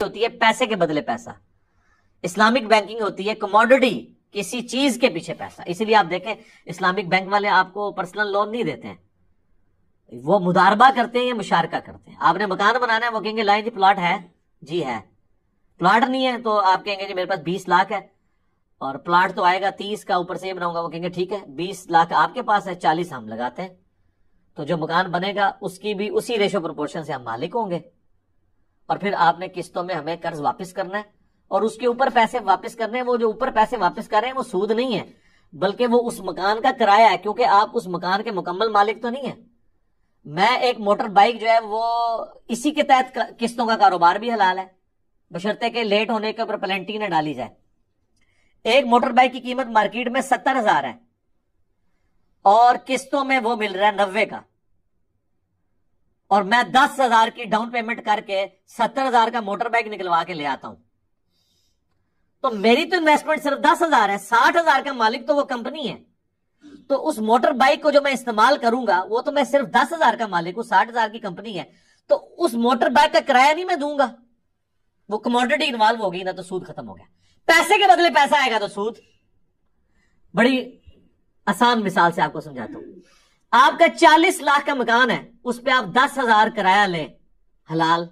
ہوتی ہے پیسے کے بدلے پیسہ، اسلامک بینکنگ ہوتی ہے کموڈٹی، کسی چیز کے پیچھے پیسہ. اسی لیے آپ دیکھیں اسلامک بینک والے آپ کو پرسنل لون نہیں دیتے ہیں، وہ مداربہ کرتے ہیں یا مشارکہ کرتے ہیں. آپ نے مکان بنانا ہے، وہ کہیں گے لائیں جی پلاٹ ہے، جی ہے. پلاٹ نہیں ہے تو آپ کہیں گے جی میرے پاس 20 لاکھ ہے اور پلاٹ تو آئے گا 30 کا، اوپر سے یہ بناؤں گا. وہ کہیں گے ٹھیک ہے 20 لاکھ آپ کے پاس ہے، 40 ہم لگاتے ہیں. تو جو مکان بنے گا اس کی بھی اسی ریشو پروپورشن سے ہم مالک ہوں گے. اور پھر آپ نے قسطوں میں ہمیں قرض واپس کرنا ہے اور اس کے اوپر پیسے واپس کرنے ہیں. وہ جو اوپر پیسے واپس کر رہے ہیں وہ سود نہیں ہے، بلکہ وہ اس مکان کا کرایہ ہے، کیونکہ آپ اس مکان کے مکمل مالک تو نہیں ہیں. میں ایک موٹر بائک جو ہے وہ اسی کے تحت قسطوں کا کاروبار بھی حلال ہے، بشرطے کہ لیٹ ہونے کے اوپر پلنٹی نہ ڈالی جائے. ایک موٹر بائک کی قیمت مارکیٹ میں 70,000 ہے اور قسطوں میں وہ مل رہا ہے 90 کا، اور میں 10,000 کی ڈاؤن پیمنٹ کر کے 70,000 کا موٹر بائک نکلوا کے لے آتا ہوں. تو میری تو انویسٹمنٹ صرف 10,000 ہے، 60,000 کا مالک تو وہ کمپنی ہے. تو اس موٹر بائک کو جو میں استعمال کروں گا وہ تو میں صرف 10,000 کا مالک ہوں، 60,000 کی کمپنی ہے. تو اس موٹر بائک کا کرایہ نہیں میں دوں گا، وہ کموڈٹی انوالو ہوگی نا، تو سود ختم ہو گیا. پیسے کے بدلے پیسہ آئے گا تو سود. بڑی آسان مثال سے آپ کو سمجھاتا ہوں. آپ کا 40 لاکھ کا مکان ہے، اس پہ آپ 10,000 کرایہ لیں، حلال.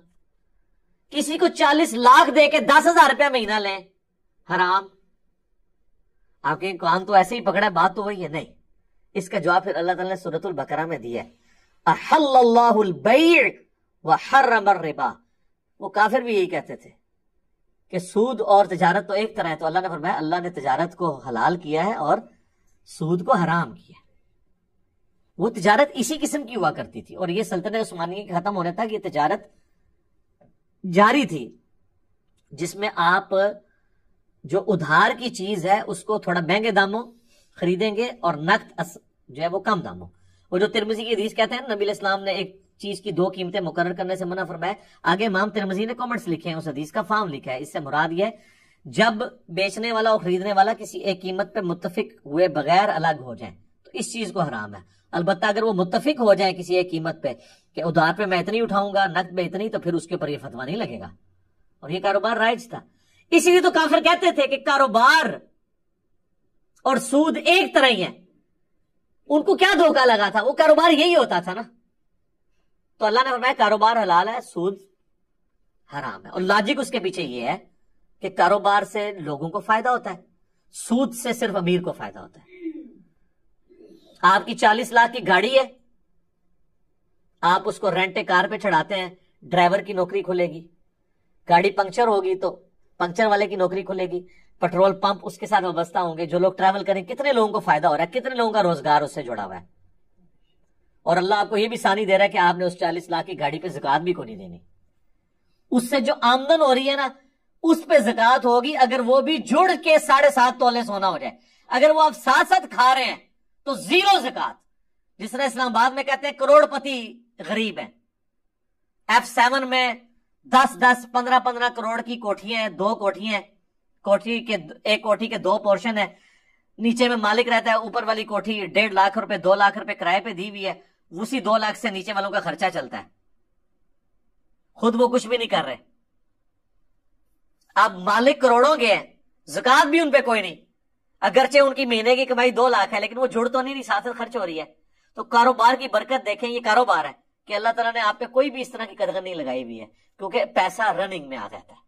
کسی کو 40 لاکھ دے کے 10,000 روپیہ مہینہ لیں، حرام. آپ کے کان تو ایسے ہی پکڑا ہے، بات تو وہی ہے. نہیں، اس کا جواب پھر اللہ تعالیٰ نے سورۃ البقرہ میں دیا ہے. احل اللہ البیع وحرم الربا. وہ کافر بھی یہی کہتے تھے کہ سود اور تجارت تو ایک طرح ہے، تو اللہ نے فرمایا اللہ نے تجارت کو حلال کیا ہے اور سود کو حرام کیا ہے. وہ تجارت اسی قسم کی ہوا کرتی تھی، اور یہ سلطنت عثمانیہ کے ختم ہونے تک یہ تجارت جاری تھی، جس میں آپ جو ادھار کی چیز ہے اس کو تھوڑا مہنگے داموں خریدیں گے اور نقد جو ہے وہ کم داموں. وہ جو ترمذی کی حدیث کہتے ہیں نبی علیہ السلام نے ایک چیز کی 2 قیمتیں مقرر کرنے سے منع فرمایا. آگے امام ترمذی نے کامنٹس لکھے ہیں، اس حدیث کا فارم لکھا ہے. اس سے مراد یہ ہے جب بیچنے والا اور خریدنے والا کسی ایک قیمت پہ متفق ہوئے بغیر الگ ہو جائیں تو اس چیز کو حرام ہے. البتہ اگر وہ متفق ہو جائیں کسی ایک قیمت پہ کہ ادھار پہ میں اتنی اٹھاؤں گا، نقد پہ اتنی، تو پھر اس کے اوپر یہ فتویٰ نہیں لگے گا، اور یہ کاروبار رائج تھا. اسی لیے تو کافر کہتے تھے کہ کاروبار اور سود ایک طرح ہی ہے. ان کو کیا دھوکہ لگا تھا، وہ کاروبار یہی ہوتا تھا نا. تو اللہ نے فرمایا کاروبار حلال ہے، سود حرام ہے. اور لاجک اس کے پیچھے یہ ہے کہ کاروبار سے لوگوں کو فائدہ ہوتا ہے، سود سے صرف امیر کو فائدہ ہوتا ہے. آپ کی 40 لاکھ کی گاڑی ہے، آپ اس کو رینٹ کار پہ چڑھاتے ہیں، ڈرائیور کی نوکری کھلے گی. گاڑی پنکچر ہوگی تو پنکچر والے کی نوکری کھلے گی. پیٹرول پمپ اس کے ساتھ وابستہ ہوں گے. جو لوگ ٹریول کریں، کتنے لوگوں کو فائدہ ہو رہا ہے، کتنے لوگوں کا روزگار اس سے جڑا ہوا ہے. اور اللہ آپ کو یہ بھی ثانی دے رہا ہے کہ آپ نے اس 40 لاکھ کی گاڑی پہ زکات بھی کو نہیں دینی. اس سے جو آمدن ہو رہی ہے نا اس پہ زکات ہوگی، اگر وہ بھی جڑ کے 7.5 تولے سونا ہو جائے. اگر وہ آپ ساتھ ساتھ کھا رہے ہیں تو 0 زکات. جس طرح اسلام آباد میں کہتے ہیں کروڑ پتی غریب ہیں، F7 میں 10 15 کروڑ کی کوٹھیاں ہیں، 2 کوٹھیاں ہیں، ایک کوٹھی کے 2 پورشن ہے، نیچے میں مالک رہتا ہے، اوپر والی کوٹھی 1.5 لاکھ روپے 2 لاکھ روپے کرائے پہ دی ہوئی ہے. اسی 2 لاکھ سے نیچے والوں کا خرچہ چلتا ہے، خود وہ کچھ بھی نہیں کر رہے. اب مالک کروڑوں کے ہیں، زکات بھی ان پہ کوئی نہیں، اگرچہ ان کی مہینے کی کمائی 2 لاکھ ہے، لیکن وہ جڑ تو نہیں، ساتھ خرچ ہو رہی ہے. تو کاروبار کی برکت دیکھیں، یہ کاروبار ہے کہ اللہ تعالیٰ نے آپ پہ کوئی بھی اس طرح کی قدغن نہیں لگائی ہوئی ہے، کیونکہ پیسہ رننگ میں آ جاتا ہے.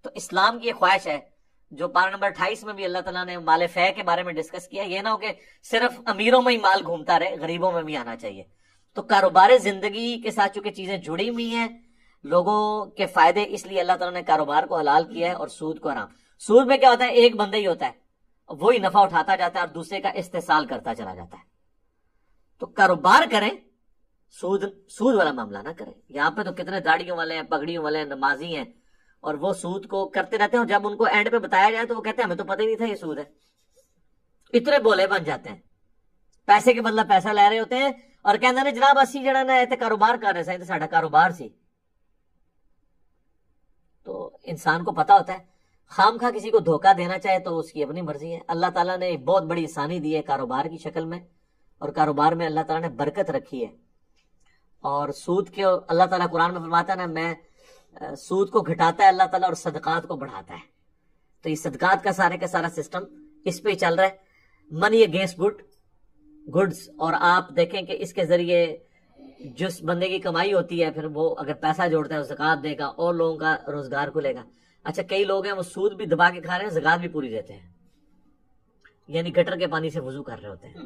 تو اسلام کی یہ خواہش ہے جو پارہ نمبر 28 میں بھی اللہ تعالیٰ نے مال فے کے بارے میں ڈسکس کیا، یہ نہ ہو کہ صرف امیروں میں ہی مال گھومتا رہے، غریبوں میں بھی آنا چاہیے. تو کاروبار زندگی کے ساتھ چونکہ چیزیں جڑی ہوئی ہیں، لوگوں کے فائدے، اس لیے اللہ تعالیٰ نے کاروبار کو حلال کیا ہے اور سود کو حرام. سود میں کیا ہوتا ہے، ایک بندہ ہی ہوتا ہے، وہی نفع اٹھاتا جاتا ہے اور دوسرے کا استحصال کرتا چلا جاتا ہے. تو کاروبار کریں، سود والا معاملہ نہ کریں. یہاں پہ تو کتنے داڑیوں والے ہیں، پگڑیوں والے ہیں، نمازی ہیں، اور وہ سود کو کرتے رہتے ہیں، اور جب ان کو اینڈ پہ بتایا جائے تو وہ کہتے ہیں ہمیں تو پتہ ہی نہیں تھا یہ سود ہے. اتنے بولے بن جاتے ہیں، پیسے کے بدلہ پیسہ لے رہے ہوتے ہیں اور کہتے ہیں جناب اسی جڑا نہ ایتے کاروبار کر رہے سائیں تو ساڈا کاروبار سی. تو انسان کو پتا ہوتا ہے خام خواہ کسی کو دھوکہ دینا چاہے تو اس کی اپنی مرضی ہے. اللہ تعالیٰ نے ایک بہت بڑی آسانی دی ہے کاروبار کی شکل میں، اور کاروبار میں اللہ تعالیٰ نے برکت رکھی ہے. اور سود کے اللہ تعالیٰ قرآن میں فرماتا ہے نا، میں سود کو گھٹاتا ہے اللہ تعالیٰ اور صدقات کو بڑھاتا ہے. تو یہ صدقات کا سارے کا سارا سسٹم اس پہ ہی چل رہا ہے. منی اگینسٹ گڈز. اور آپ دیکھیں کہ اس کے ذریعے جس بندے کی کمائی ہوتی ہے پھر وہ اگر پیسہ جوڑتا ہے وہ زکوٰۃ دے گا اور لوگوں کا روزگار کو لے گا. اچھا کئی لوگ ہیں وہ سود بھی دبا کے کھا رہے ہیں, زکوٰۃ بھی پوری دیتے ہیں, یعنی گٹر کے پانی سے وضو کر رہے ہوتے ہیں.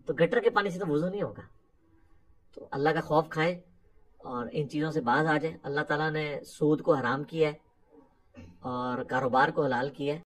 تو گٹر کے پانی سے تو وضو نہیں ہوگا. تو اللہ کا خوف کھائیں اور ان چیزوں سے باز آ جائیں. اللہ تعالیٰ نے سود کو حرام کیا ہے اور کاروبار کو حلال کیا ہے.